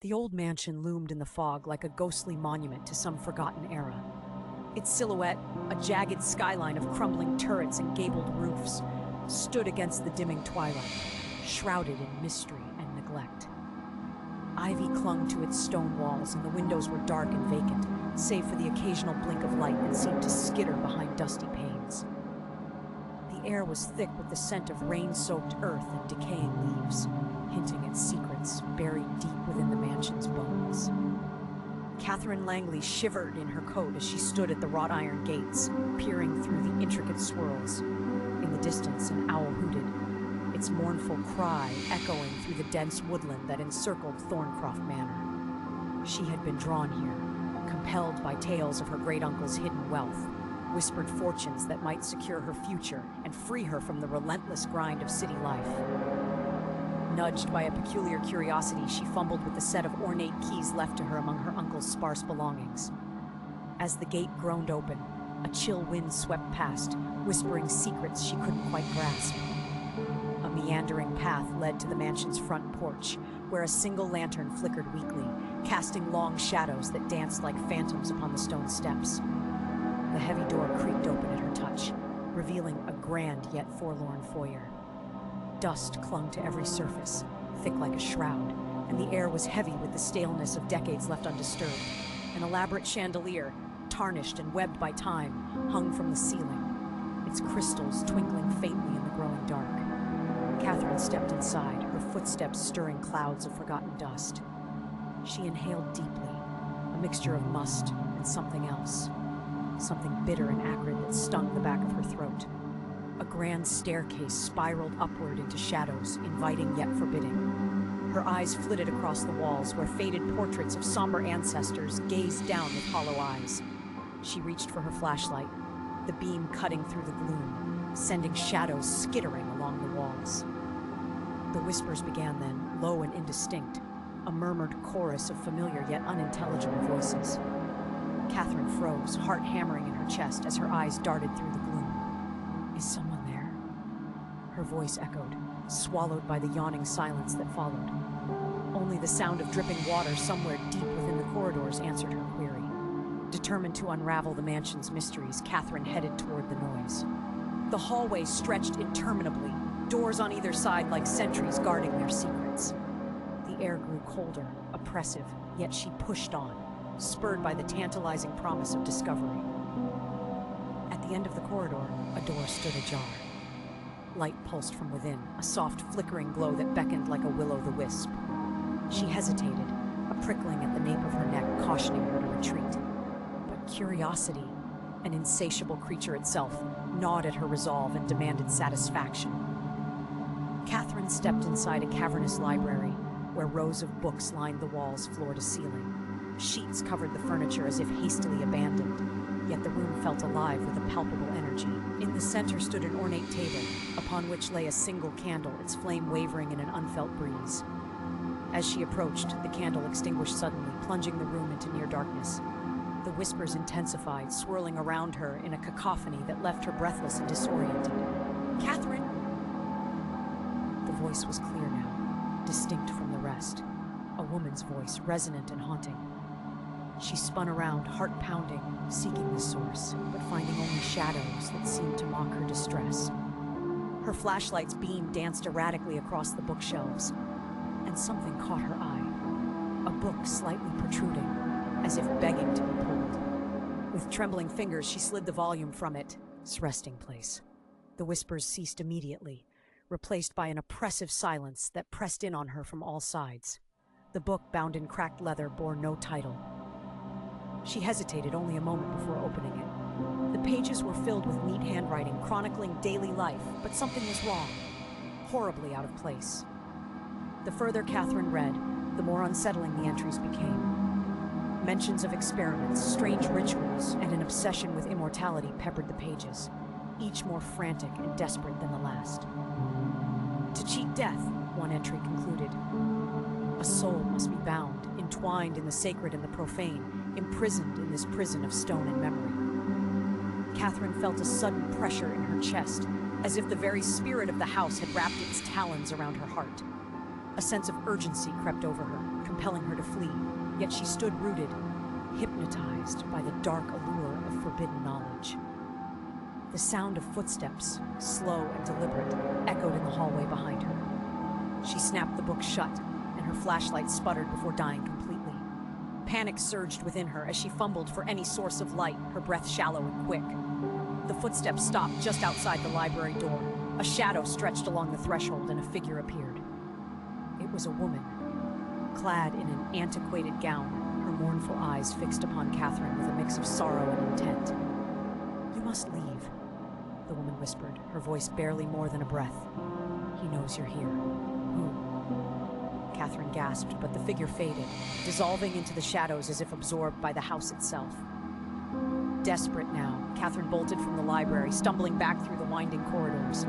The old mansion loomed in the fog like a ghostly monument to some forgotten era. Its silhouette, a jagged skyline of crumbling turrets and gabled roofs, stood against the dimming twilight, shrouded in mystery and neglect. Ivy clung to its stone walls, and the windows were dark and vacant, save for the occasional blink of light that seemed to skitter behind dusty panes. The air was thick with the scent of rain-soaked earth and decaying leaves, hinting at secrets buried deep within the mansion's bones. Catherine Langley shivered in her coat as she stood at the wrought iron gates, peering through the intricate swirls. In the distance, an owl hooted, its mournful cry echoing through the dense woodland that encircled Thorncroft Manor. She had been drawn here, compelled by tales of her great-uncle's hidden wealth, whispered fortunes that might secure her future and free her from the relentless grind of city life. Nudged by a peculiar curiosity, she fumbled with the set of ornate keys left to her among her uncle's sparse belongings. As the gate groaned open, a chill wind swept past, whispering secrets she couldn't quite grasp. A meandering path led to the mansion's front porch, where a single lantern flickered weakly, casting long shadows that danced like phantoms upon the stone steps. The heavy door creaked open at her touch, revealing a grand yet forlorn foyer. Dust clung to every surface, thick like a shroud, and the air was heavy with the staleness of decades left undisturbed. An elaborate chandelier, tarnished and webbed by time, hung from the ceiling, its crystals twinkling faintly in the growing dark. Catherine stepped inside, her footsteps stirring clouds of forgotten dust. She inhaled deeply, a mixture of must and something else, something bitter and acrid that stung the back of her throat. A grand staircase spiraled upward into shadows, inviting yet forbidding. Her eyes flitted across the walls, where faded portraits of somber ancestors gazed down with hollow eyes. She reached for her flashlight, the beam cutting through the gloom, sending shadows skittering along the walls. The whispers began then, low and indistinct, a murmured chorus of familiar yet unintelligible voices. Catherine froze, heart hammering in her chest as her eyes darted through the gloom. Is someone there? Her voice echoed, swallowed by the yawning silence that followed. Only the sound of dripping water somewhere deep within the corridors answered her query. Determined to unravel the mansion's mysteries, Catherine headed toward the noise. The hallway stretched interminably, doors on either side like sentries guarding their secrets. The air grew colder, oppressive, yet she pushed on, spurred by the tantalizing promise of discovery. At the end of the corridor, a door stood ajar. Light pulsed from within, a soft flickering glow that beckoned like a will-o'-the-wisp. She hesitated, a prickling at the nape of her neck cautioning her to retreat. But curiosity, an insatiable creature itself, gnawed at her resolve and demanded satisfaction. Catherine stepped inside a cavernous library, where rows of books lined the walls floor to ceiling. Sheets covered the furniture as if hastily abandoned, yet the room felt alive with a palpable energy. In the center stood an ornate table, upon which lay a single candle, its flame wavering in an unfelt breeze. As she approached, the candle extinguished suddenly, plunging the room into near darkness. The whispers intensified, swirling around her in a cacophony that left her breathless and disoriented. "Catherine!" The voice was clear now, distinct from the rest. A woman's voice, resonant and haunting. She spun around, heart pounding, seeking the source, but finding only shadows that seemed to mock her distress. Her flashlight's beam danced erratically across the bookshelves, and something caught her eye. A book slightly protruding, as if begging to be pulled. With trembling fingers, she slid the volume from its resting place. The whispers ceased immediately, replaced by an oppressive silence that pressed in on her from all sides. The book, bound in cracked leather, bore no title. She hesitated only a moment before opening it. The pages were filled with neat handwriting, chronicling daily life, but something was wrong, horribly out of place. The further Catherine read, the more unsettling the entries became. Mentions of experiments, strange rituals, and an obsession with immortality peppered the pages, each more frantic and desperate than the last. To cheat death, one entry concluded. A soul must be bound, entwined in the sacred and the profane, imprisoned in this prison of stone and memory. Catherine felt a sudden pressure in her chest, as if the very spirit of the house had wrapped its talons around her heart. A sense of urgency crept over her, compelling her to flee, yet she stood rooted, hypnotized by the dark allure of forbidden knowledge. The sound of footsteps, slow and deliberate, echoed in the hallway behind her. She snapped the book shut, and her flashlight sputtered before dying completely. Panic surged within her as she fumbled for any source of light, her breath shallow and quick. The footsteps stopped just outside the library door. A shadow stretched along the threshold and a figure appeared. It was a woman, clad in an antiquated gown, her mournful eyes fixed upon Catherine with a mix of sorrow and intent. "You must leave," the woman whispered, her voice barely more than a breath. "He knows you're here." "Who?" Catherine gasped, but the figure faded, dissolving into the shadows as if absorbed by the house itself. Desperate now, Catherine bolted from the library, stumbling back through the winding corridors.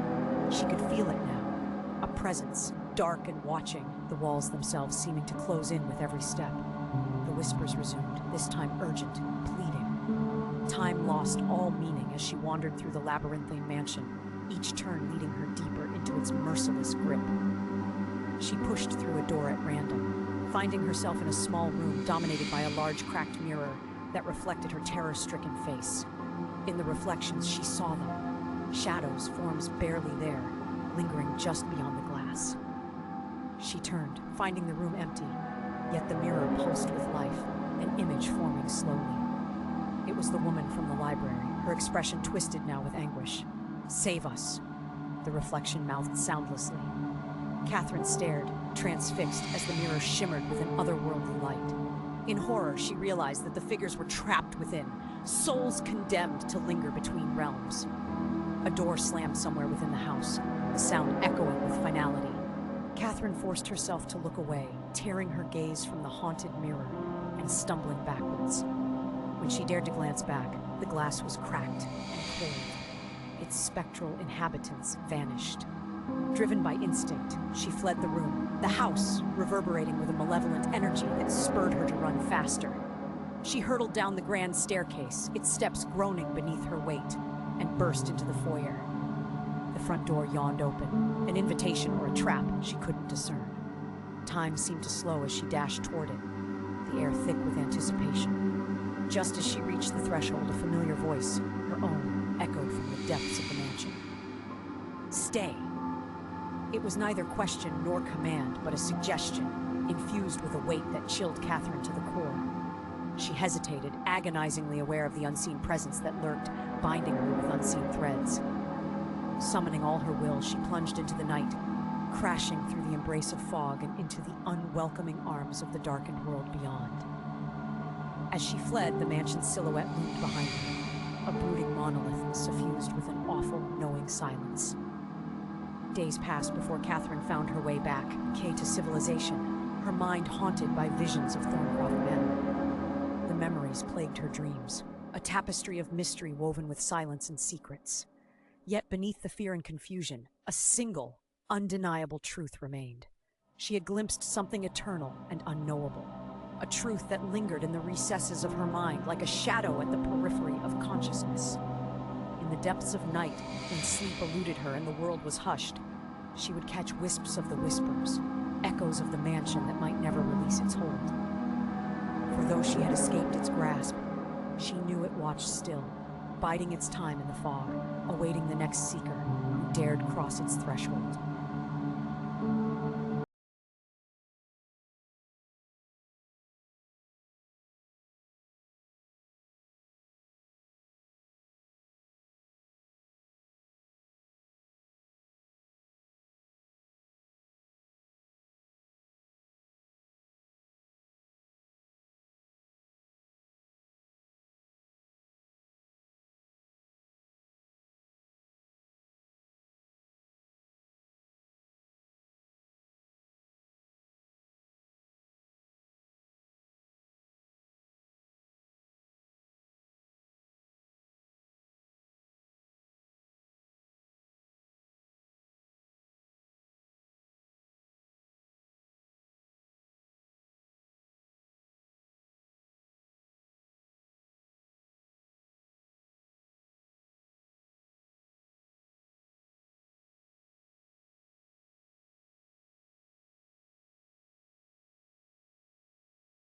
She could feel it now, a presence, dark and watching, the walls themselves seeming to close in with every step. The whispers resumed, this time urgent, pleading. Time lost all meaning as she wandered through the labyrinthine mansion, each turn leading her deeper into its merciless grip. She pushed through a door at random, finding herself in a small room dominated by a large cracked mirror that reflected her terror-stricken face. In the reflections, she saw them, shadows, forms barely there, lingering just beyond the glass. She turned, finding the room empty, yet the mirror pulsed with life, an image forming slowly. It was the woman from the library, her expression twisted now with anguish. "Save us," the reflection mouthed soundlessly. Catherine stared, transfixed, as the mirror shimmered with an otherworldly light. In horror, she realized that the figures were trapped within, souls condemned to linger between realms. A door slammed somewhere within the house, the sound echoing with finality. Catherine forced herself to look away, tearing her gaze from the haunted mirror and stumbling backwards. When she dared to glance back, the glass was cracked and cold. Its spectral inhabitants vanished. Driven by instinct, she fled the room, the house reverberating with a malevolent energy that spurred her to run faster. She hurtled down the grand staircase, its steps groaning beneath her weight, and burst into the foyer. The front door yawned open, an invitation or a trap she couldn't discern. Time seemed to slow as she dashed toward it, the air thick with anticipation. Just as she reached the threshold, a familiar voice, her own, echoed from the depths of the mansion. "Stay." It was neither question nor command, but a suggestion, infused with a weight that chilled Catherine to the core. She hesitated, agonizingly aware of the unseen presence that lurked, binding her with unseen threads. Summoning all her will, she plunged into the night, crashing through the embrace of fog and into the unwelcoming arms of the darkened world beyond. As she fled, the mansion's silhouette loomed behind her, a brooding monolith suffused with an awful, knowing silence. Days passed before Catherine found her way back, Kay to civilization, her mind haunted by visions of Thorncroft Manor. The memories plagued her dreams, a tapestry of mystery woven with silence and secrets. Yet beneath the fear and confusion, a single, undeniable truth remained. She had glimpsed something eternal and unknowable, a truth that lingered in the recesses of her mind like a shadow at the periphery of consciousness. In the depths of night, when sleep eluded her and the world was hushed, she would catch wisps of the whispers, echoes of the mansion that might never release its hold. For though she had escaped its grasp, she knew it watched still, biding its time in the fog, awaiting the next seeker who dared cross its threshold.